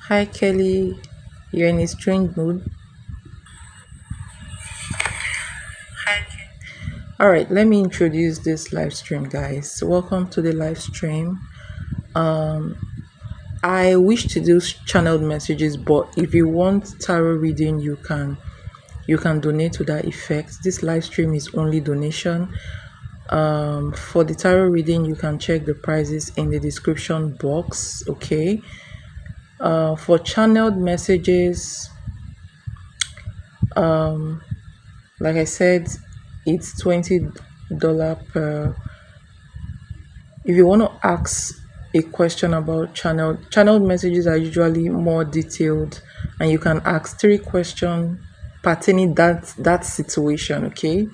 Hi Kelly, you're in a strange mood. All right, let me introduce this live stream, guys. Welcome to the live stream. I wish to do channeled messages, but if you want tarot reading, you can donate to that effect. This live stream is only donation. For the tarot reading, you can check the prices in the description box. Okay. For channeled messages, like I said, it's $20 per. If you want to ask a question about channeled messages are usually more detailed, and you can ask 3 questions pertaining that situation. Okay,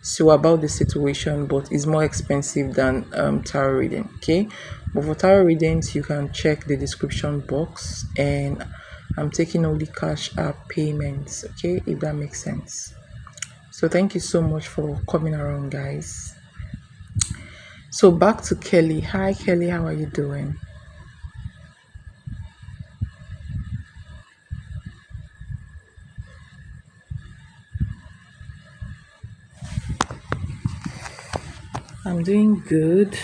so about the situation, but it's more expensive than tarot reading. Okay, but for tarot readings you can check the description box, and I'm taking only cash app payments. Okay, if that makes sense. So thank you so much for coming around, guys. So back to Kelly. Hi Kelly, how are you doing? I'm doing good.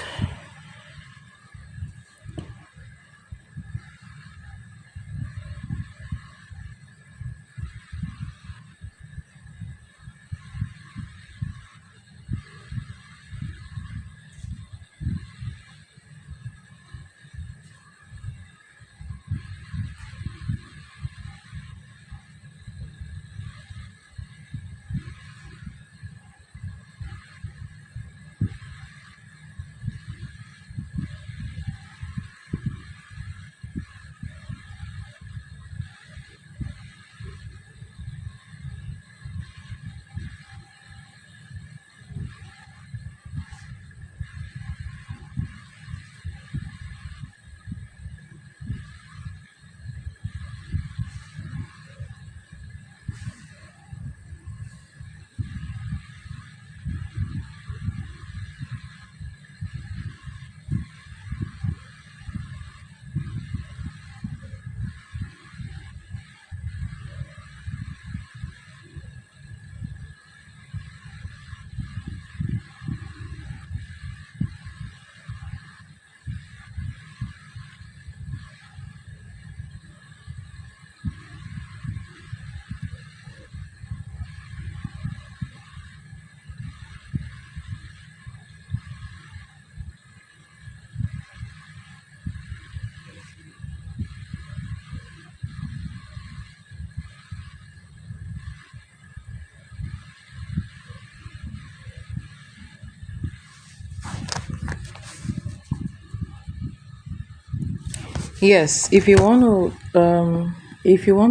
Yes, if you want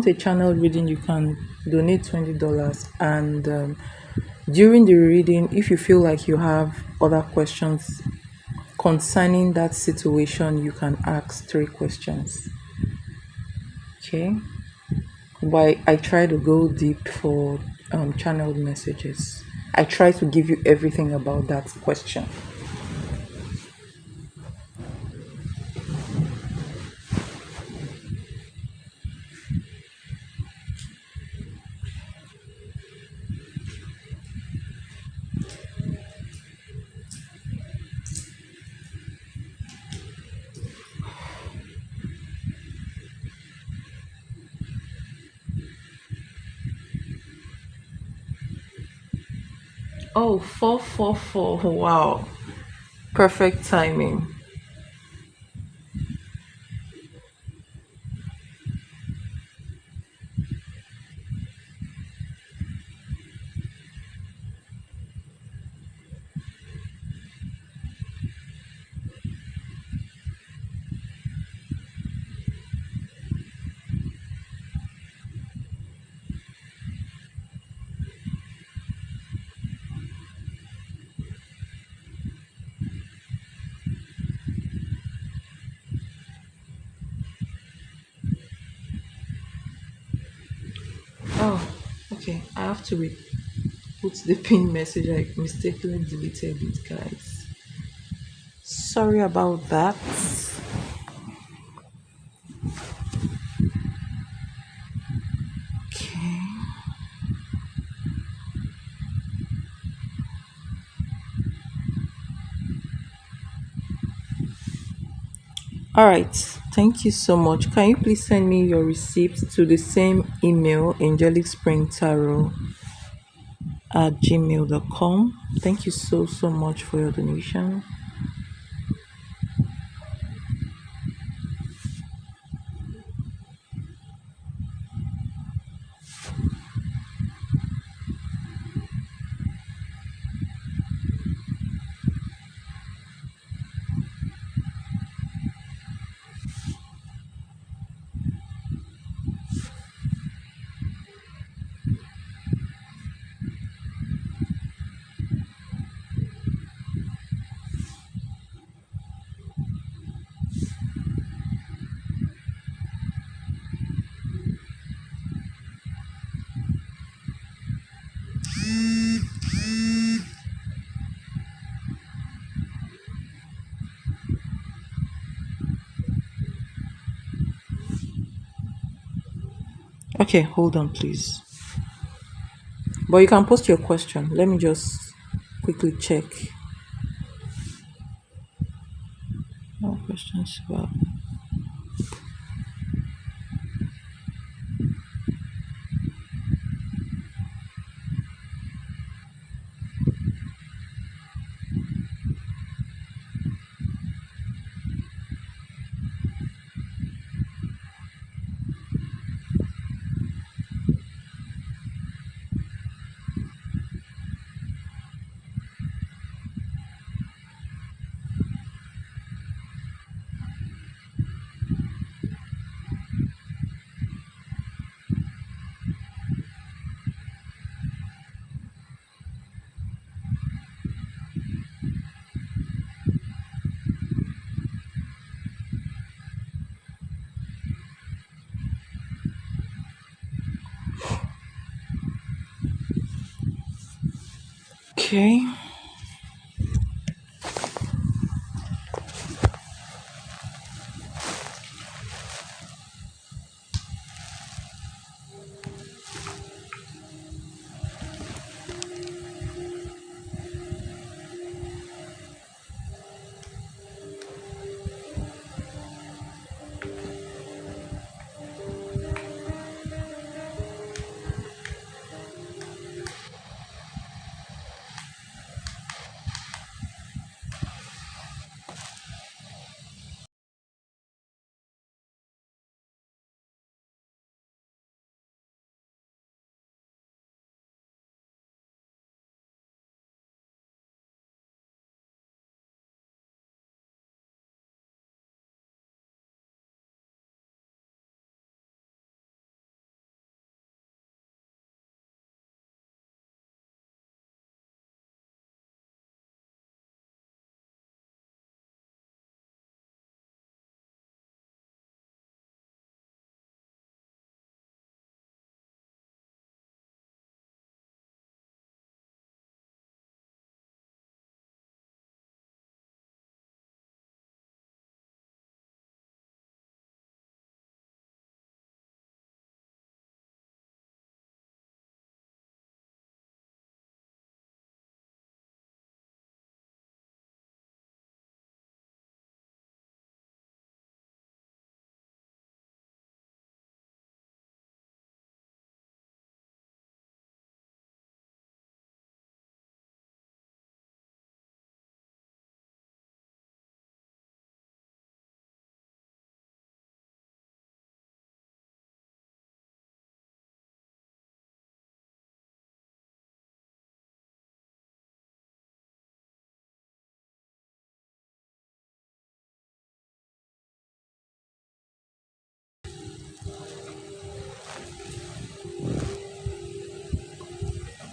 a channel reading, you can donate $20, and during the reading, if you feel like you have other questions concerning that situation, you can ask 3 questions. Okay, but I try to go deep for channeled messages. I try to give you everything about that question. Oh, 444. Wow. Perfect timing. Oh, okay. I have to put the pin message. I mistakenly deleted it, guys. Sorry about that. All right. Thank you so much. Can you please send me your receipt to the same email, angelicspringtarot@gmail.com? Thank you so much for your donation. Okay, hold on, please. But you can post your question. Let me just quickly check. No questions about. Okay.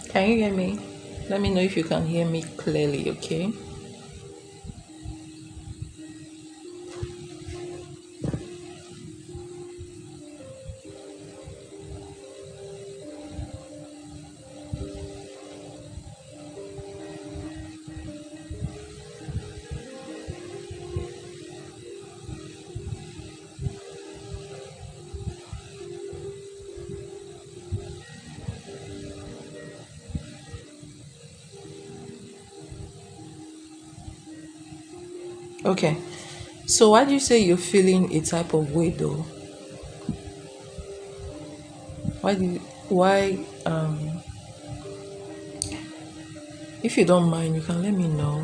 Can you hear me? Let me know if you can hear me clearly, okay? Okay. So why do you say you're feeling a type of way though? Why if you don't mind you can let me know.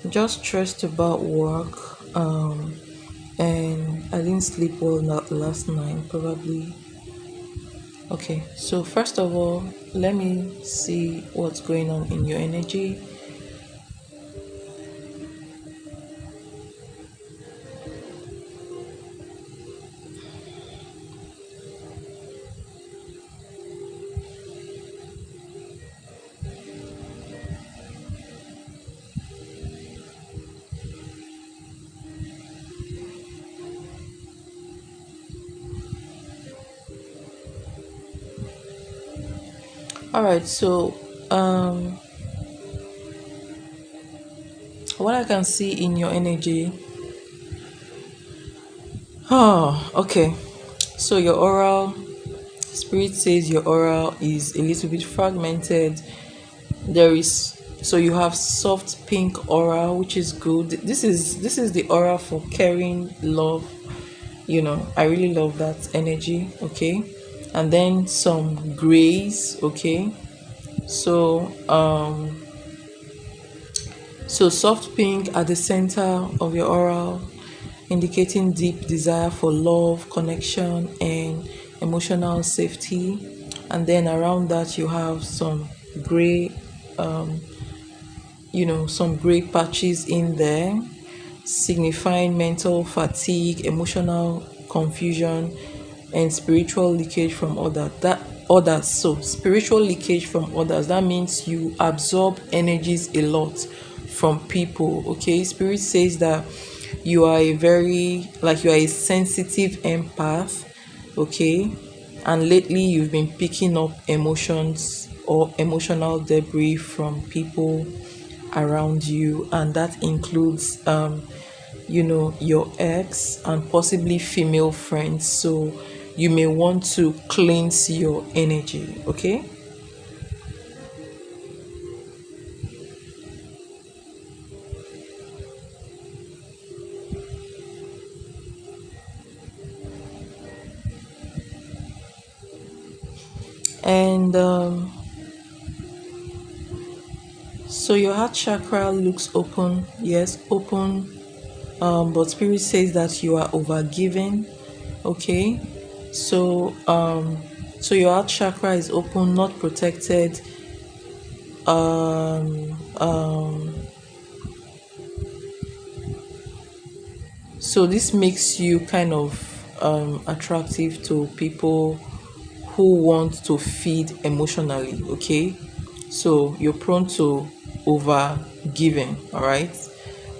Just stressed about work, and I didn't sleep well last night, probably. Okay, so first of all, let me see what's going on in your energy. All right, so what I can see in your energy. Oh, okay. So your aura, spirit says your aura is a little bit fragmented. There is so you have soft pink aura, which is good. This is the aura for caring, love. I really love that energy. Okay, and then some grays. Okay, so soft pink at the center of your aura, indicating deep desire for love, connection, and emotional safety. And then around that, you have some gray, some gray patches in there, signifying mental fatigue, emotional confusion, and spiritual leakage from others. So spiritual leakage from others, that means you absorb energies a lot from people. Okay, spirit says that you are a sensitive empath. Okay, and lately you've been picking up emotions or emotional debris from people around you, and that includes your ex and possibly female friends. So you may want to cleanse your energy. Okay, and so your heart chakra looks open. Yes, open. But spirit says that you are overgiving. Okay, so your heart chakra is open, not protected. um so this makes you kind of attractive to people who want to feed emotionally. Okay, so you're prone to over giving. All right,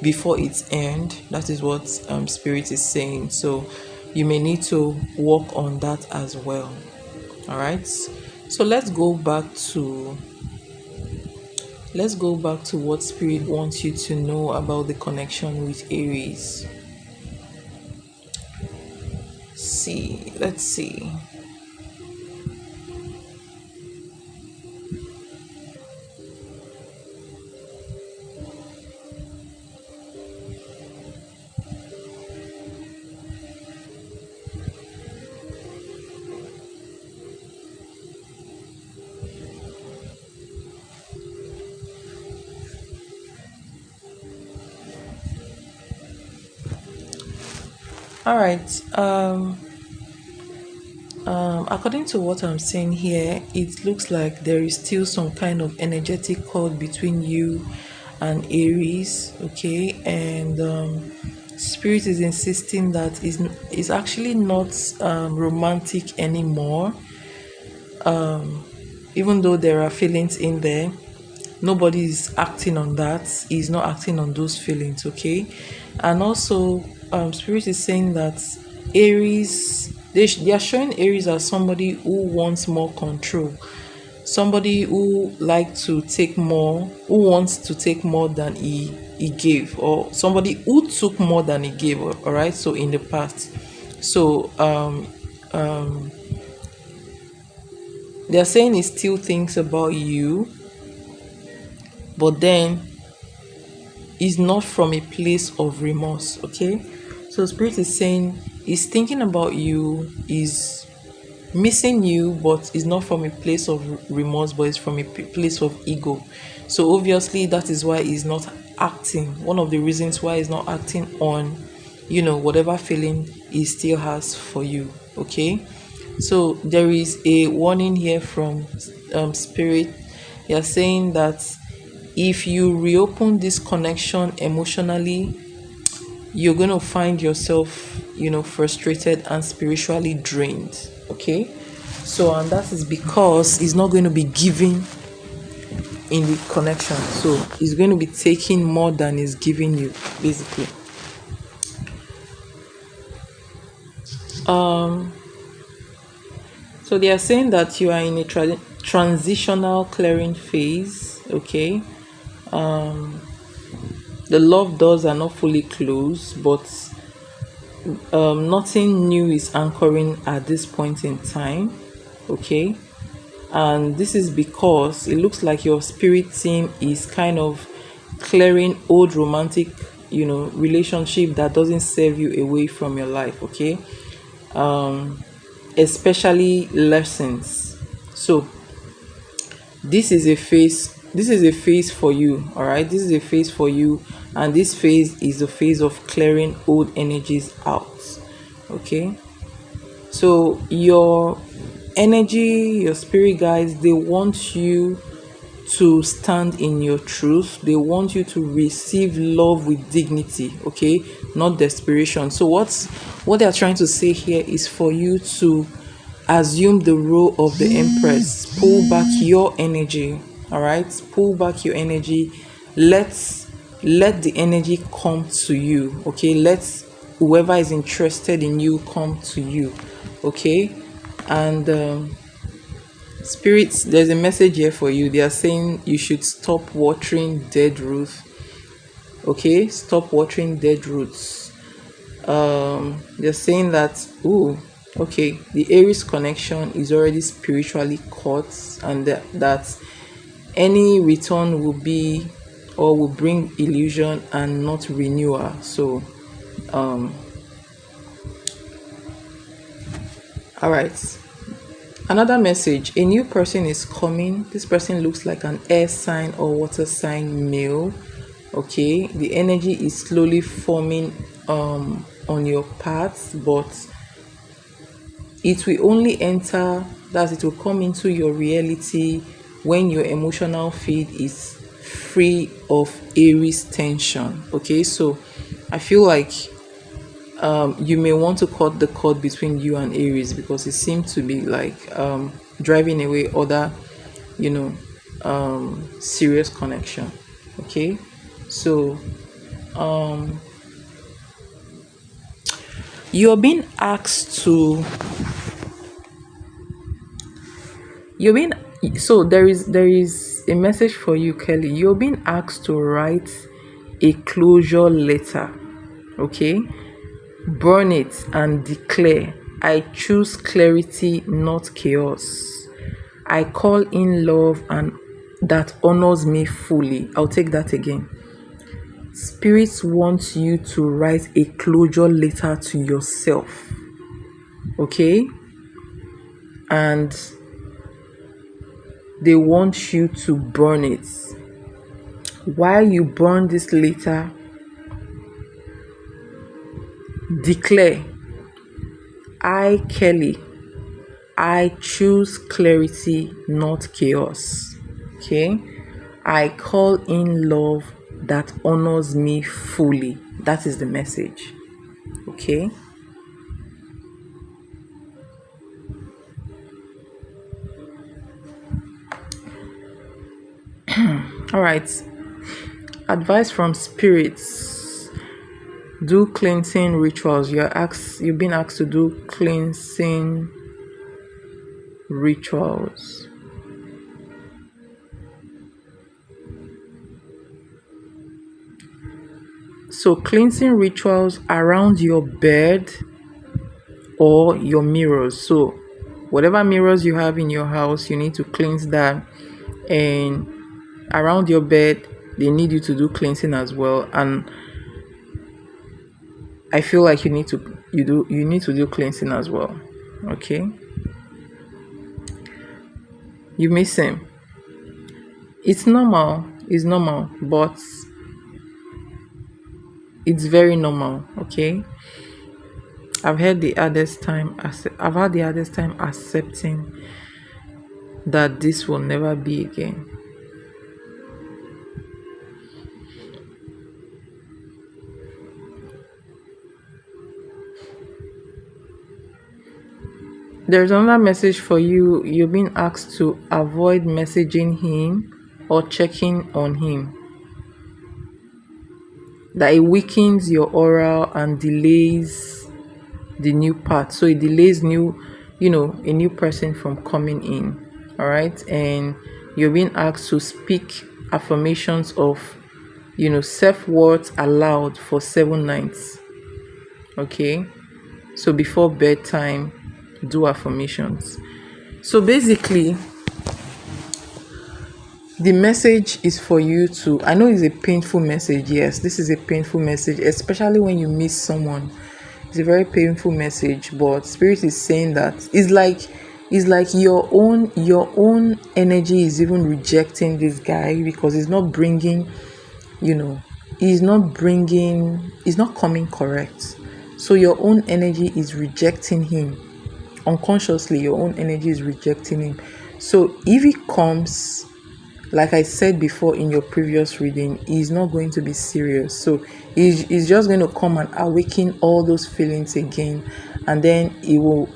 before it's earned. That is what spirit is saying. So you may need to work on that as well. All right, so let's go back to what spirit wants you to know about the connection with Aries. Let's see. All right. According to what I'm seeing here, it looks like there is still some kind of energetic cord between you and Aries, okay? And Spirit is insisting that is actually not romantic anymore, even though there are feelings in there. Nobody is acting on that. He's not acting on those feelings, okay? And also, Spirit is saying that Aries, they are showing Aries as somebody who wants more control, somebody who like to take more, who wants to take more than he gave, or somebody who took more than he gave. All right, so in the past, so they're saying he still thinks about you, but then is not from a place of remorse, okay? So Spirit is saying he's thinking about you, is missing you, but it's not from a place of remorse, but it's from a place of ego. So obviously that is why he's not acting. One of the reasons why he's not acting on, whatever feeling he still has for you, okay? So there is a warning here from Spirit. They are saying that if you reopen this connection emotionally, you're going to find yourself, frustrated and spiritually drained, okay? So, and that is because he's not going to be giving in the connection. So he's going to be taking more than he's giving you, basically. So they are saying that you are in a transitional clearing phase, okay? The love doors are not fully closed, but nothing new is anchoring at this point in time, okay? And this is because it looks like your spirit team is kind of clearing old romantic, relationship that doesn't serve you away from your life, okay? Especially lessons. So this is a phase for you, all right? This is a phase for you, and this phase is a phase of clearing old energies out, okay? So your energy, your spirit guides, they want you to stand in your truth. They want you to receive love with dignity, okay, not desperation. So what they are trying to say here is for you to assume the role of the empress. Pull back your energy, all right? Pull back your energy. Let the energy come to you, okay? Let whoever is interested in you come to you, okay? And spirits, there's a message here for you. They are saying you should stop watering dead roots, okay? Stop watering dead roots. They're saying that, okay, the Aries connection is already spiritually caught, and that any return will be or will bring illusion and not renewal. So all right, another message: a new person is coming. This person looks like an air sign or water sign male, okay? The energy is slowly forming on your path, but it will only enter, that it will come into your reality when your emotional field is free of Aries tension, okay? So I feel like you may want to cut the cord between you and Aries, because it seems to be like driving away other, serious connection, okay? So you're being asked to you're being so there is a message for you, Kelly. You're being asked to write a closure letter, okay? Burn it and declare, I choose clarity, not chaos. I call in love and that honors me fully. I'll take that again. Spirits want you to write a closure letter to yourself, okay? And they want you to burn it. While you burn this letter, Declare, I, Kelly, I choose clarity, not chaos. Okay? I call in love that honors me fully. That is the message. Okay? All right. Advice from spirits. Do cleansing rituals. You've been asked to do cleansing rituals. So cleansing rituals around your bed or your mirrors. So whatever mirrors you have in your house, you need to cleanse that. And around your bed, they need you to do cleansing as well. And I feel like you need to do cleansing as well. Okay? You miss him. It's normal. It's normal, but it's very normal. Okay? I've had the hardest time accepting that this will never be again. There's another message for you. You've been asked to avoid messaging him or checking on him. That it weakens your aura and delays the new part. So it delays a new person from coming in. All right. And you're being asked to speak affirmations of, self-worth aloud for 7 nights. Okay. So before bedtime, do affirmations. So basically, the message is for you to, I know it's a painful message. Yes, this is a painful message, especially when you miss someone. It's a very painful message, but Spirit is saying that it's like your own energy is even rejecting this guy because he's not bringing, he's not coming correct. So your own energy is rejecting him. Unconsciously, your own energy is rejecting him. So if he comes, like I said before in your previous reading, he's not going to be serious. So he's just going to come and awaken all those feelings again, and then he will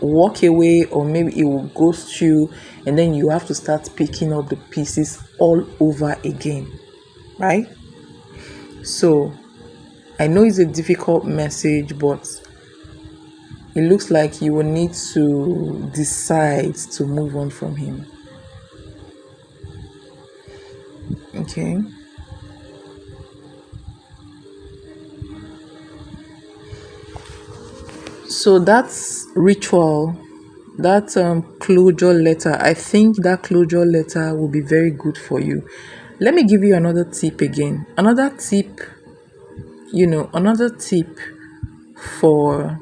walk away, or maybe he will ghost you, and then you have to start picking up the pieces all over again, right? So I know it's a difficult message, but it looks like you will need to decide to move on from him. Okay. So that's ritual, that closure letter. I think that closure letter will be very good for you. Let me give you another tip again. Another tip for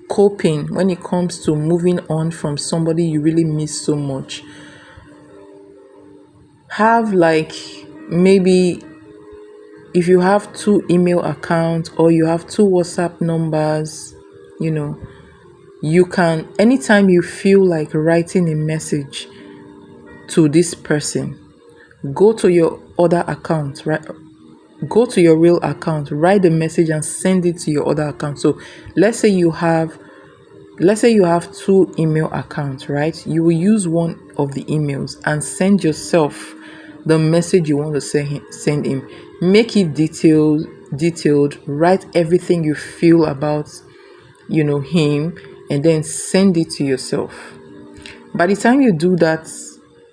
coping when it comes to moving on from somebody you really miss so much. Have, like, maybe if you have 2 email accounts or you have 2 WhatsApp numbers, you can, anytime you feel like writing a message to this person, go to your other account, right? Go to your real account, write the message and send it to your other account. So let's say you have 2 email accounts, right? You will use one of the emails and send yourself the message you want to send him. Make it detailed, write everything you feel about him, and then send it to yourself. By the time you do that,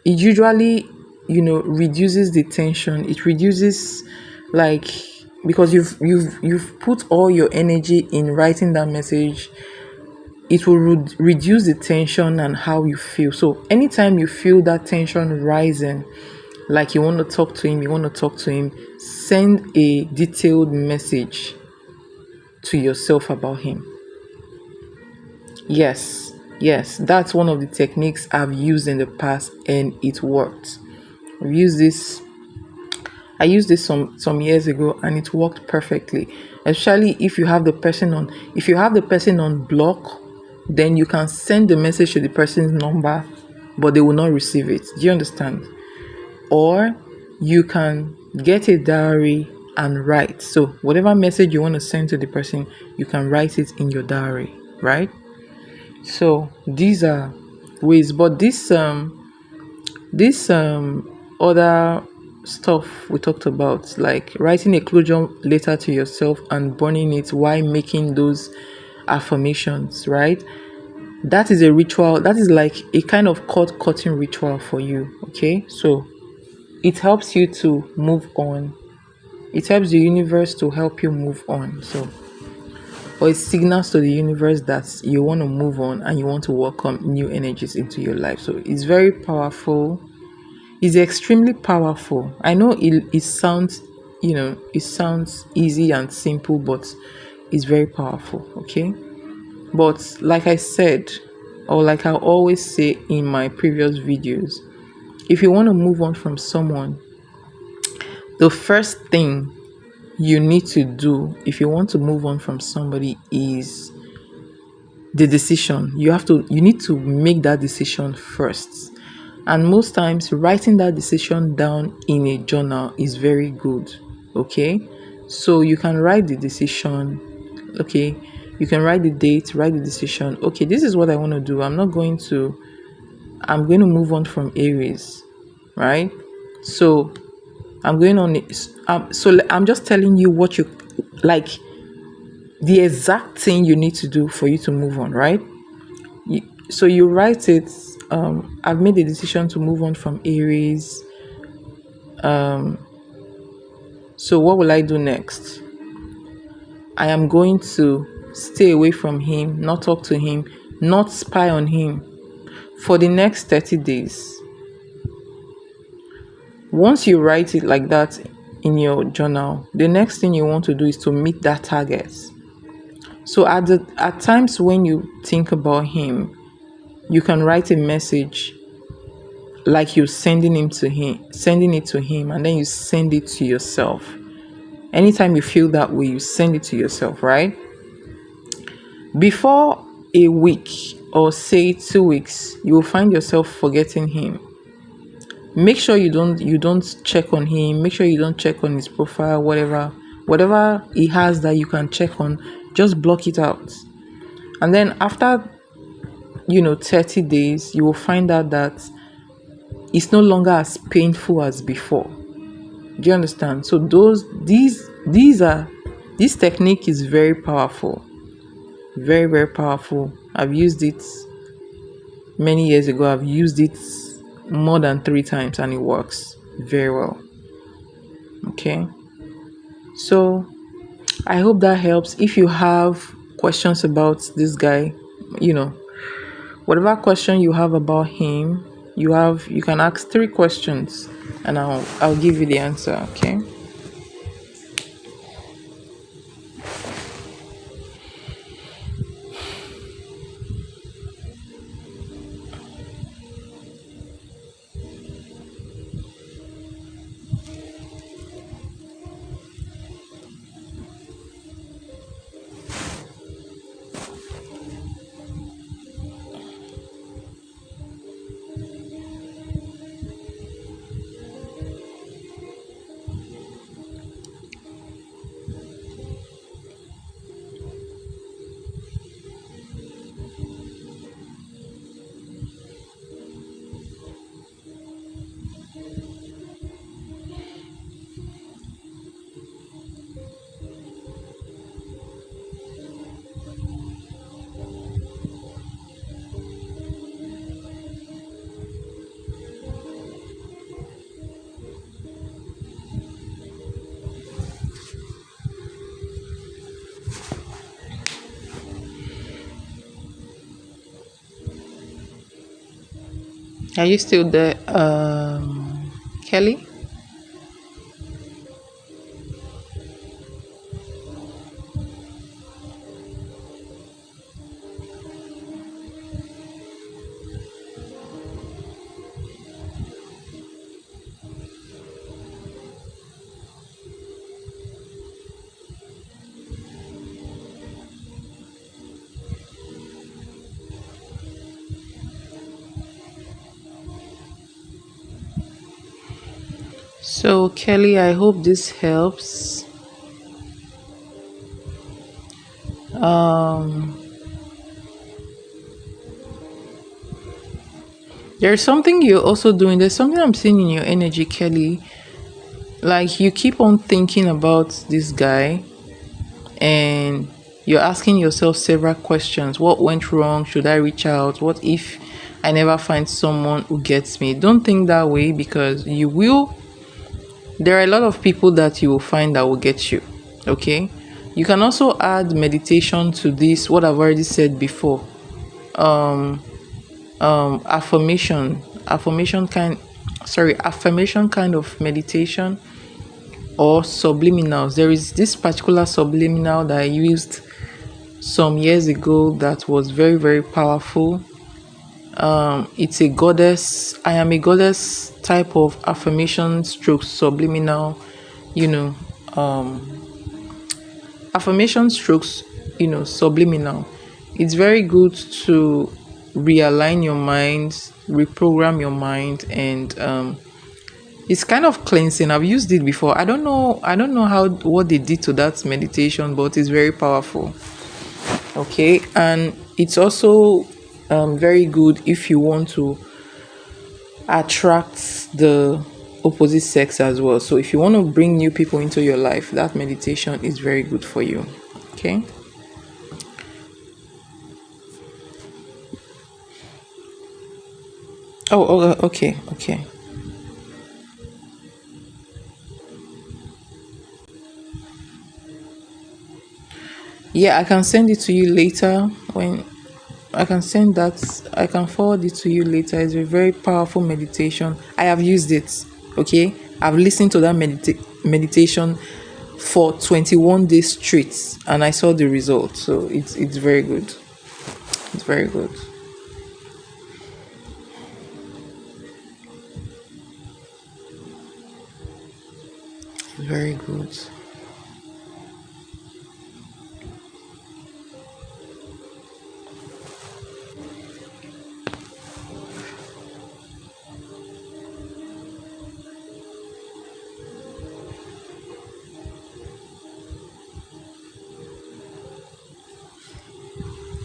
it usually reduces the tension. It reduces, like, because you've put all your energy in writing that message. It will reduce the tension and how you feel. So anytime you feel that tension rising, like you want to talk to him, send a detailed message to yourself about him. Yes, that's one of the techniques I've used in the past, and it worked. I've used this I used this some years ago and it worked perfectly. Especially if you have the person on block, then you can send the message to the person's number, but they will not receive it. Do you understand? Or you can get a diary and write. So whatever message you want to send to the person, you can write it in your diary, right? So these are ways, but this other stuff we talked about, like writing a closure letter to yourself and burning it while making those affirmations, right? That is a ritual. That is like a kind of cord cutting ritual for you. Okay, so it helps you to move on. It helps the universe to help you move on. So, or it signals to the universe that you want to move on and you want to welcome new energies into your life. So it's very powerful. It's extremely powerful. I know it sounds, it sounds easy and simple, but it's very powerful. Okay. But like I said, or like I always say in my previous videos, if you want to move on from someone, the first thing you need to do if you want to move on from somebody is the decision. You need to make that decision first. And most times writing that decision down in a journal is very good. Okay? So you can write the decision. Okay? You can write the date, write the decision. Okay, this is what I want to do. I'm going to move on from Aries, right? So I'm going on it. I'm just telling you what you like, the exact thing you need to do for you to move on, right? So you write it. I've made a decision to move on from Aries. So what will I do next? I am going to stay away from him, not talk to him, not spy on him for the next 30 days. Once you write it like that in your journal, the next thing you want to do is to meet that target. So at times when you think about him, you can write a message like you're sending it to him, and then you send it to yourself. Anytime you feel that way, you send it to yourself, right? Before a week or say 2 weeks, you will find yourself forgetting him. Make sure you don't check on him. Make sure you don't check on his profile, whatever he has that you can check on, just block it out. And then after 30 days, you will find out that it's no longer as painful as before. Do you understand? So this technique is very powerful. Very, very powerful. I've used it many years ago. I've used it more than 3 times and it works very well. Okay. So I hope that helps. If you have questions about this guy, whatever question you have about him, you can ask 3 questions and I'll give you the answer. Okay. Are you still there, Kelly? So, Kelly, I hope this helps. Um, there's something you're also doing. There's something I'm seeing in your energy, Kelly. Like you keep on thinking about this guy and you're asking yourself several questions. What went wrong? Should I reach out? What if I never find someone who gets me? Don't think that way, because you will. There are a lot of people that you will find that will get you. Okay. You can also add meditation to this, what I've already said before. Affirmation, affirmation kind of meditation, or subliminals. There is this particular subliminal that I used some years ago that was very, very powerful. It's a goddess, I am a goddess type of affirmation stroke subliminal, you know, affirmation strokes, subliminal. It's very good to realign your mind, reprogram your mind, and it's kind of cleansing. I've used it before. I don't know how what they did to that meditation, but it's very powerful. Okay, and it's also very good if you want to attract the opposite sex as well. So if you want to bring new people into your life, that meditation is very good for you. Okay. Okay, okay. Yeah, I can send it to you later. When I can send that, I can forward it to you later. It's a very powerful meditation. I have used it. Okay, I've listened to that meditation for 21 days straight, and I saw the result. So it's very good. It's very good. Very good.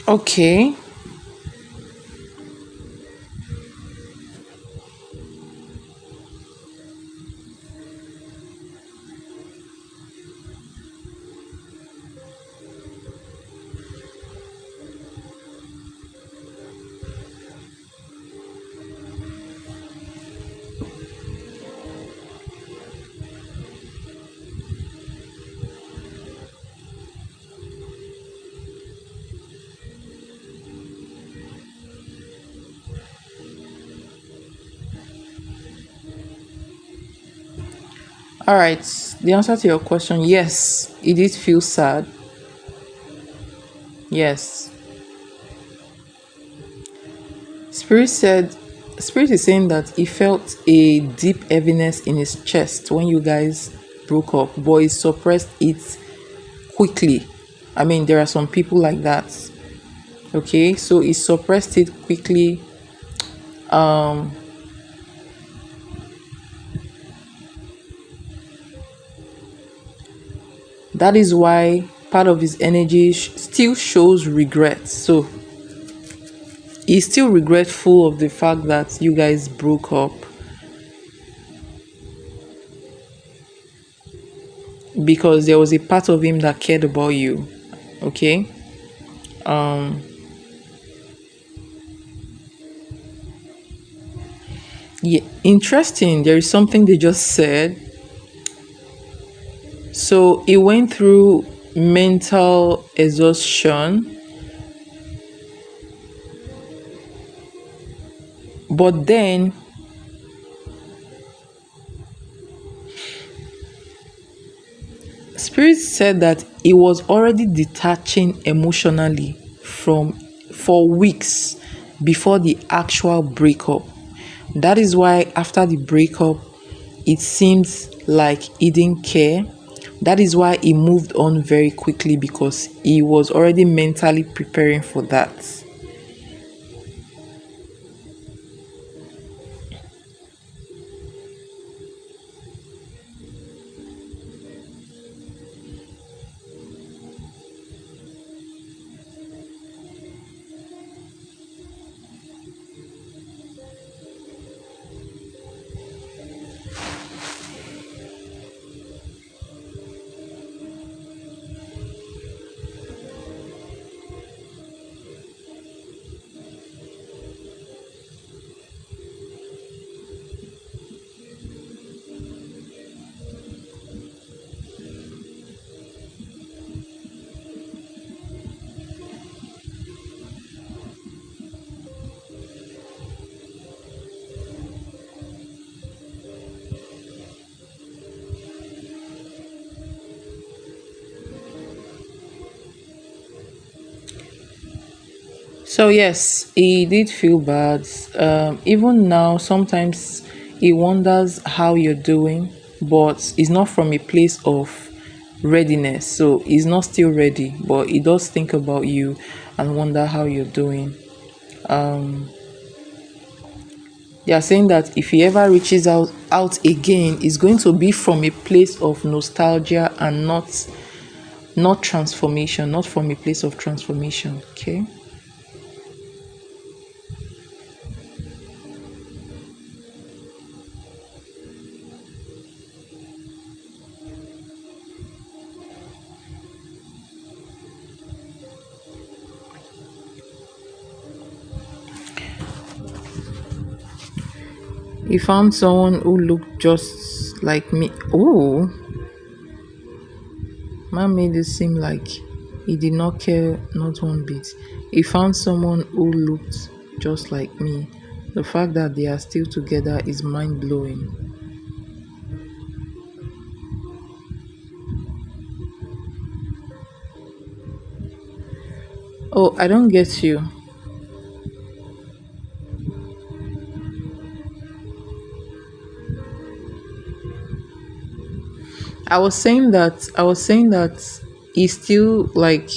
Okay. All right. The answer to your question, yes, it did feel sad. Yes. Spirit said, Spirit is saying that he felt a deep heaviness in his chest when you guys broke up, but he suppressed it quickly. I mean, there are some people like that. Okay, so he suppressed it quickly. That is why part of his energy still shows regret. So he's still regretful of the fact that you guys broke up, because there was a part of him that cared about you. Okay. Yeah, interesting. There is something they just said. So he went through mental exhaustion, but then Spirit said that he was already detaching emotionally from for weeks before the actual breakup. That is why after the breakup, it seems like he didn't care. That is why he moved on very quickly, because he was already mentally preparing for that. So yes, he did feel bad. Even now, sometimes he wonders how you're doing, but it's not from a place of readiness. So he's not still ready, but he does think about you and wonder how you're doing. They are saying that if he ever reaches out again, it's going to be from a place of nostalgia and not transformation, not from a place of transformation. Okay. He found someone who looked just like me. Oh, man made it seem like he did not care not one bit. He found someone who looked just like me. The fact that they are still together is mind blowing. Oh, I don't get you. I was saying that he's still like,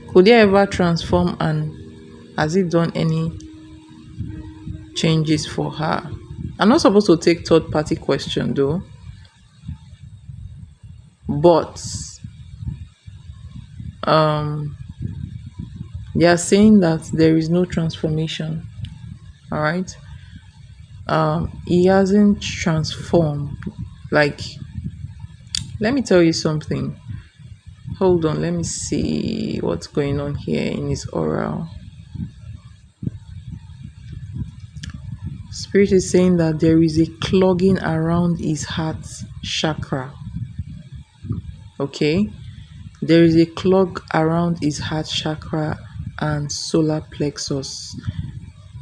could he ever transform, and has he done any changes for her? I'm not supposed to take third party question though, but um they are saying that there is no transformation. All right. He hasn't transformed. Like, let me tell you something. Hold on, let me see what's going on here in his oral. Spirit is saying that there is a clogging around his heart chakra. Okay, there is a clog around his heart chakra and solar plexus.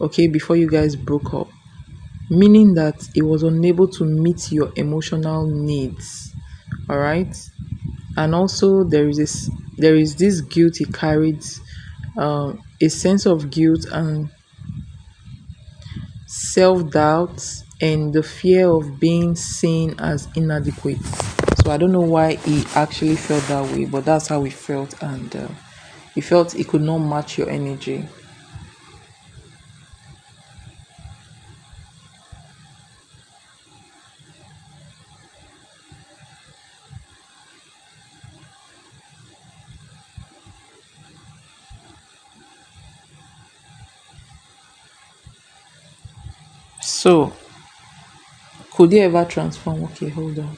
Okay, before you guys broke up, meaning that he was unable to meet your emotional needs. All right, and also there is this guilt he carried, a sense of guilt and self-doubt and the fear of being seen as inadequate. So I don't know why he actually felt that way, but that's how he felt, and he felt he could not match your energy. So could he ever transform? Okay, hold on.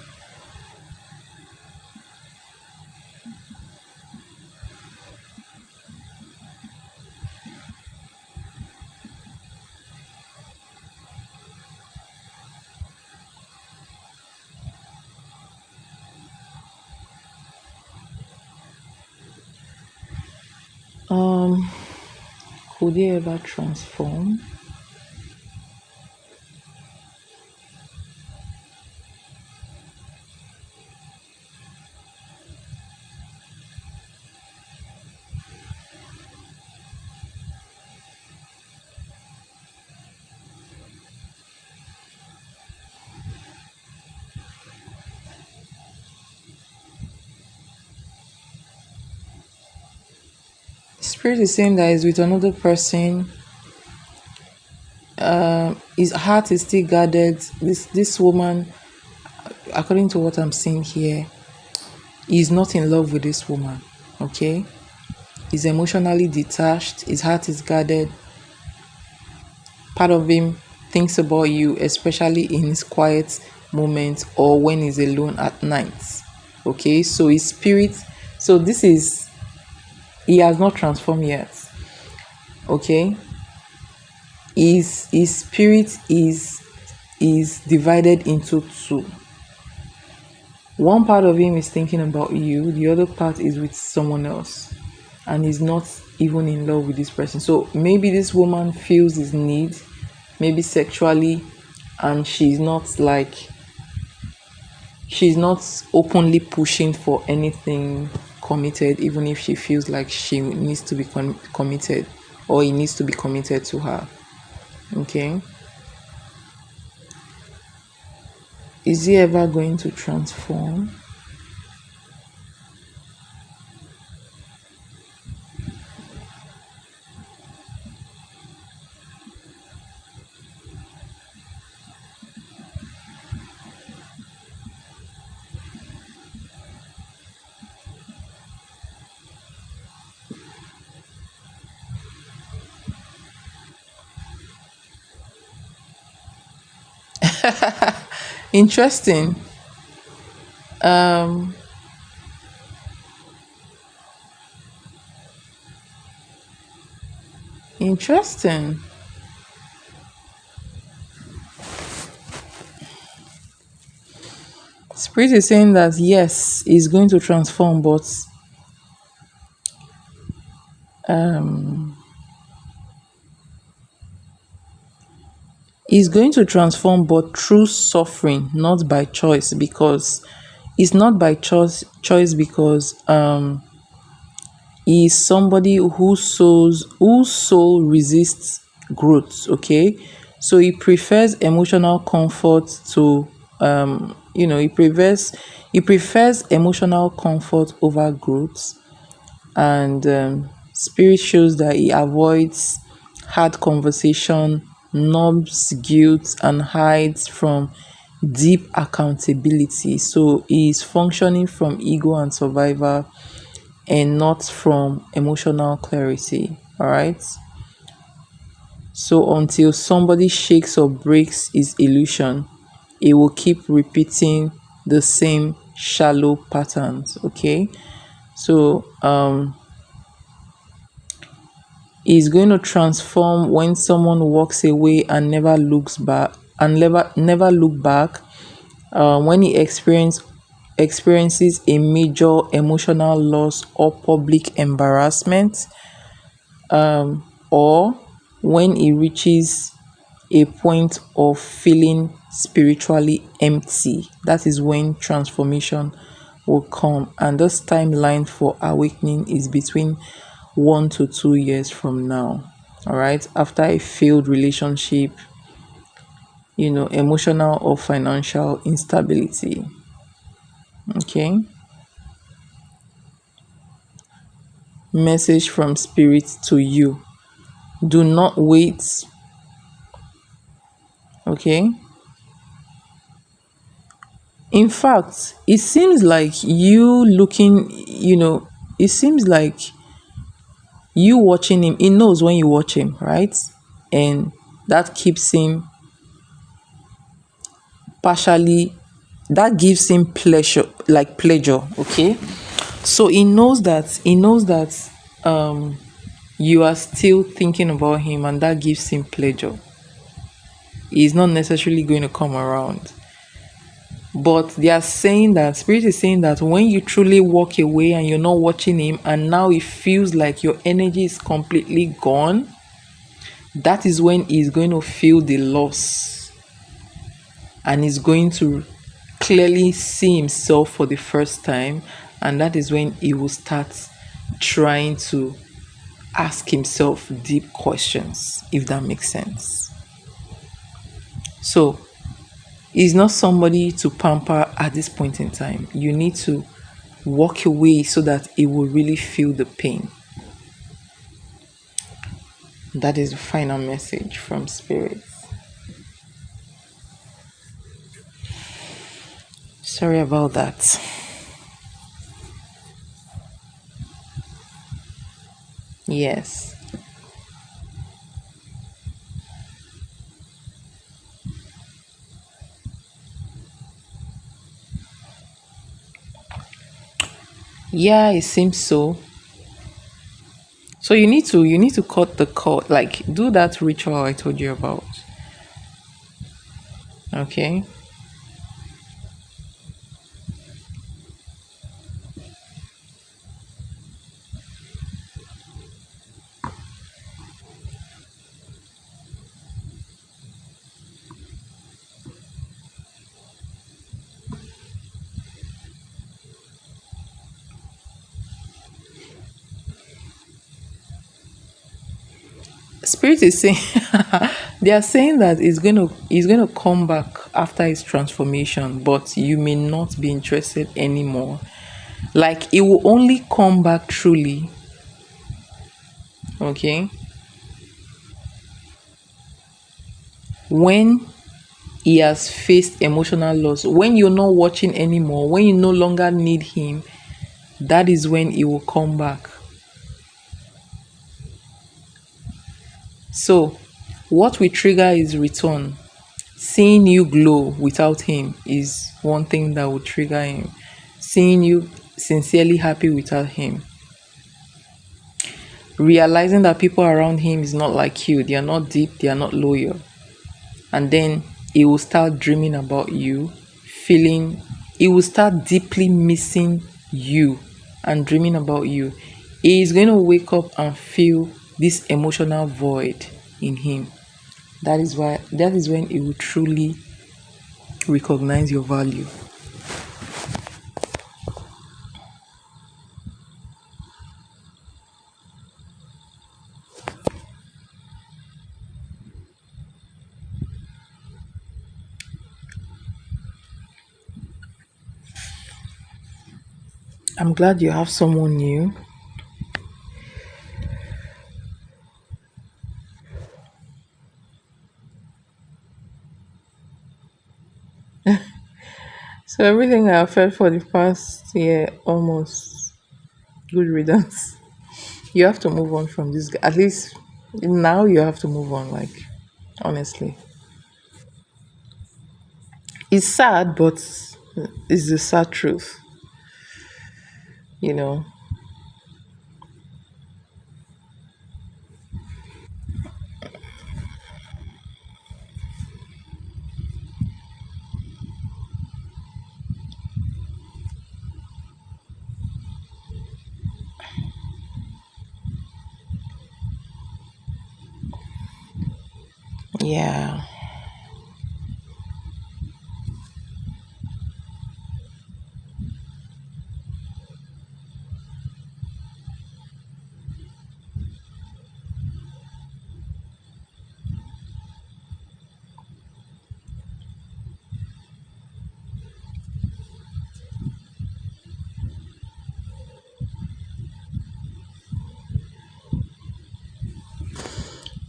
um could he ever transform? Spirit is saying that he's with another person. His heart is still guarded. This woman, according to what I'm seeing here, he's not in love with this woman. Okay, he's emotionally detached. His heart is guarded. Part of him thinks about you, especially in his quiet moments or when he's alone at night. Okay, so his spirit, so this is, he has not transformed yet. Okay, his spirit is divided into two. One part of him is thinking about you, the other part is with someone else, and he's not even in love with this person. So maybe this woman feels his need, maybe sexually, and she's not openly pushing for anything committed, even if she feels like she needs to be committed, or he needs to be committed to her. Okay. Is he ever going to transform? Interesting. Um, Interesting. Spirit is saying that yes, he's going to transform, but he's going to transform, but through suffering, not by choice, because it's not by choice because he is somebody whose soul resists growth. Okay, so he prefers emotional comfort to he prefers emotional comfort over growth. And spirit shows that he avoids hard conversation, numbs guilt, and hides from deep accountability. So he is functioning from ego and survival, and not from emotional clarity. All right. So until somebody shakes or breaks his illusion, he will keep repeating the same shallow patterns. Okay. So is going to transform when someone walks away and never looks back, and never look back. When he experiences a major emotional loss or public embarrassment, or when he reaches a point of feeling spiritually empty. That is when transformation will come, and this timeline for awakening is between 1 to 2 years from now. All right, after a failed relationship, emotional or financial instability. Okay. Message from spirit to you: do not wait. Okay. In fact, it seems like it seems like you watching him, he knows when you watch him, right? And that keeps him partially, that gives him pleasure. Okay. So he knows that you are still thinking about him, and that gives him pleasure. He's not necessarily going to come around. But they are saying that spirit is saying that when you truly walk away and you're not watching him, and now it feels like your energy is completely gone, that is when he's going to feel the loss, and he's going to clearly see himself for the first time. And that is when he will start trying to ask himself deep questions, if that makes sense. So he's not somebody to pamper at this point in time. You need to walk away so that he will really feel the pain. That is the final message from spirit. Sorry about that. Yes. Yeah, it seems so. So you need to cut the cord, like do that ritual I told you about. Okay. spirit is saying they are saying that he's gonna come back after his transformation, but you may not be interested anymore. Like it will only come back truly, okay, when he has faced emotional loss. When you're not watching anymore, when you no longer need him, that is when he will come back. So what will trigger his return? Seeing you glow without him is one thing that will trigger him. Seeing you sincerely happy without him. Realizing that people around him is not like you. They are not deep, they are not loyal. And then he will start dreaming about you, feeling, he will start deeply missing you and dreaming about you. He is going to wake up and feel this emotional void in him. That is when he will truly recognize your value. I'm glad you have someone new. So everything I've felt for the past year, almost, good riddance. You have to move on from this guy. At least now you have to move on, like, honestly. It's sad, but it's the sad truth, you know. Yeah.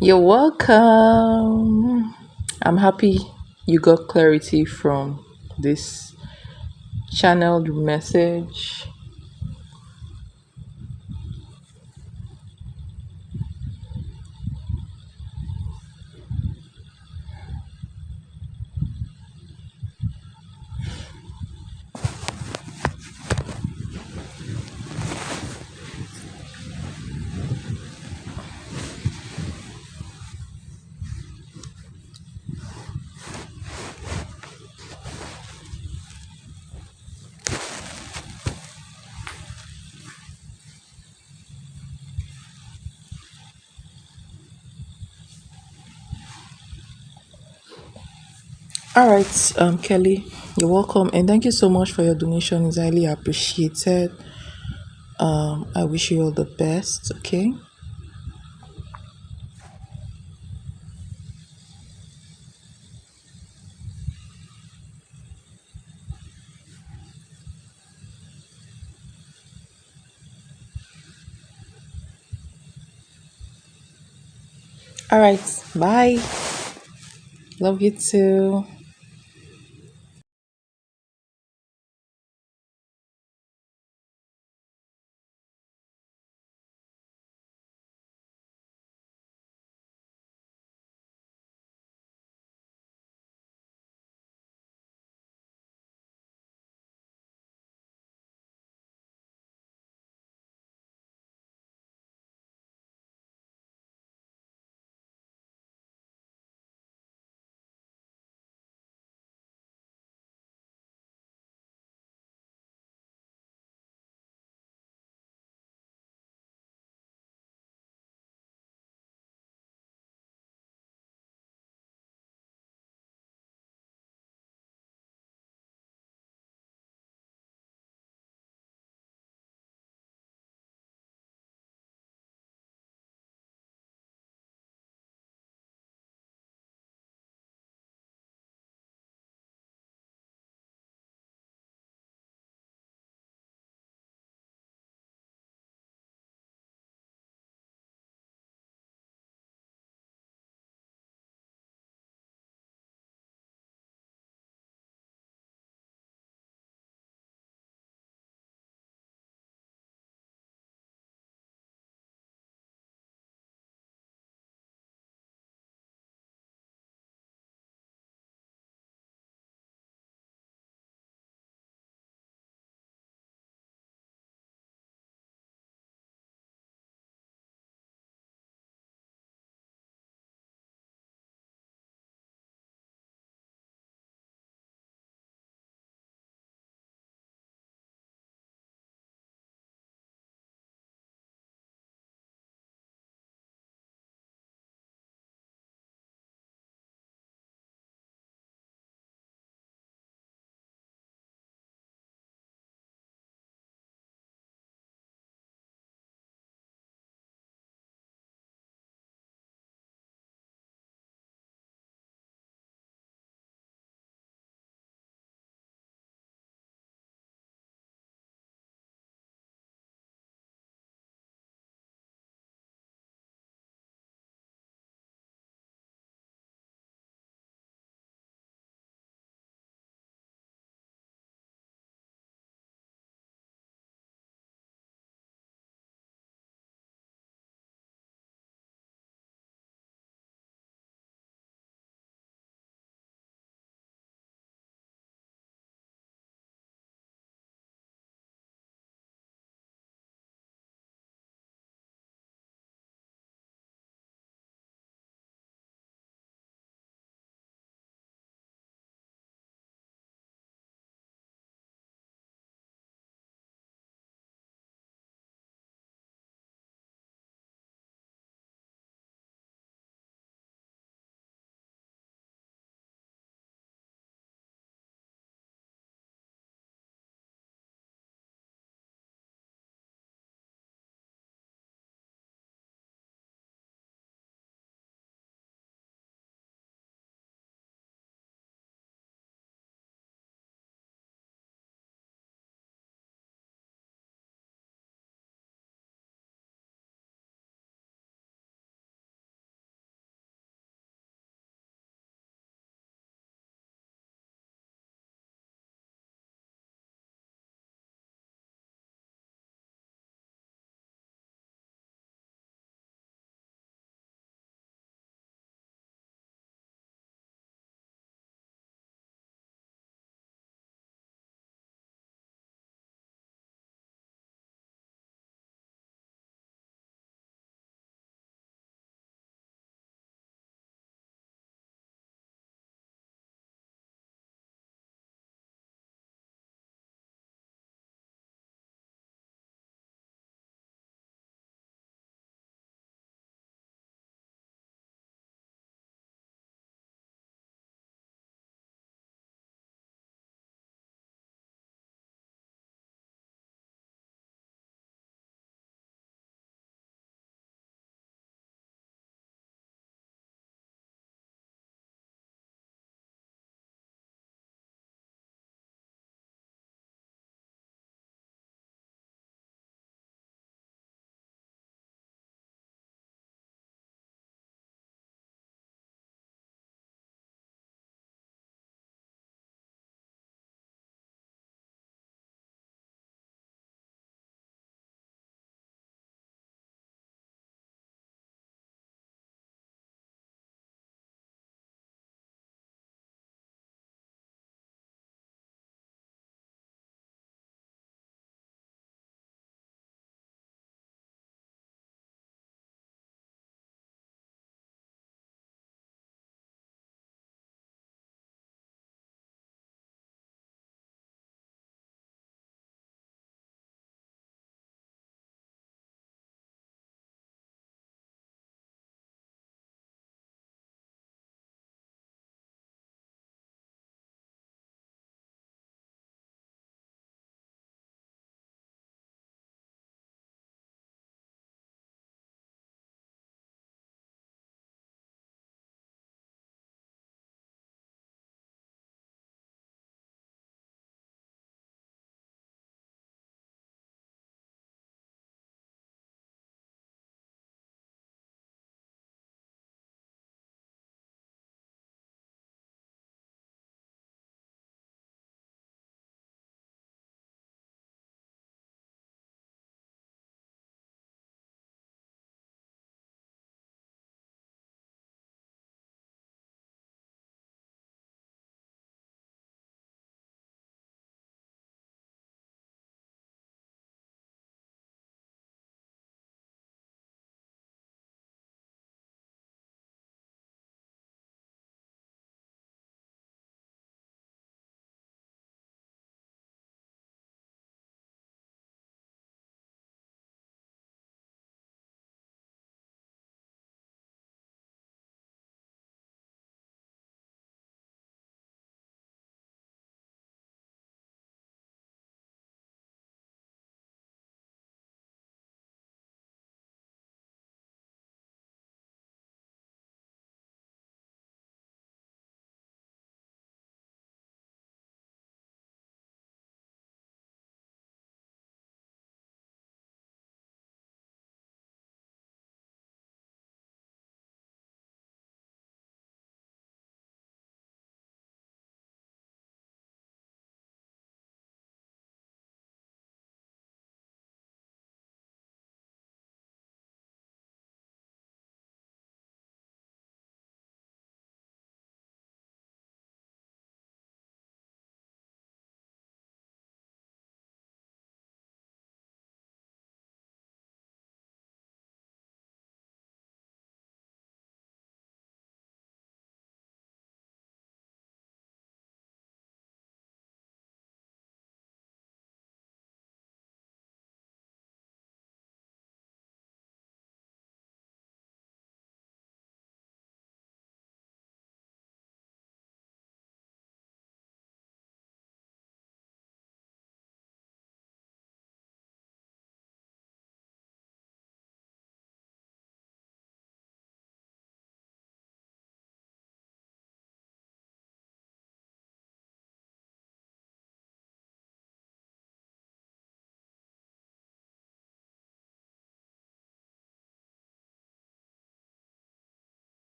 You're welcome. I'm happy you got clarity from this channeled message. All right, Kelly, you're welcome, and thank you so much for your donation. It's highly appreciated. I wish you all the best. Okay. All right. Bye. Love you too.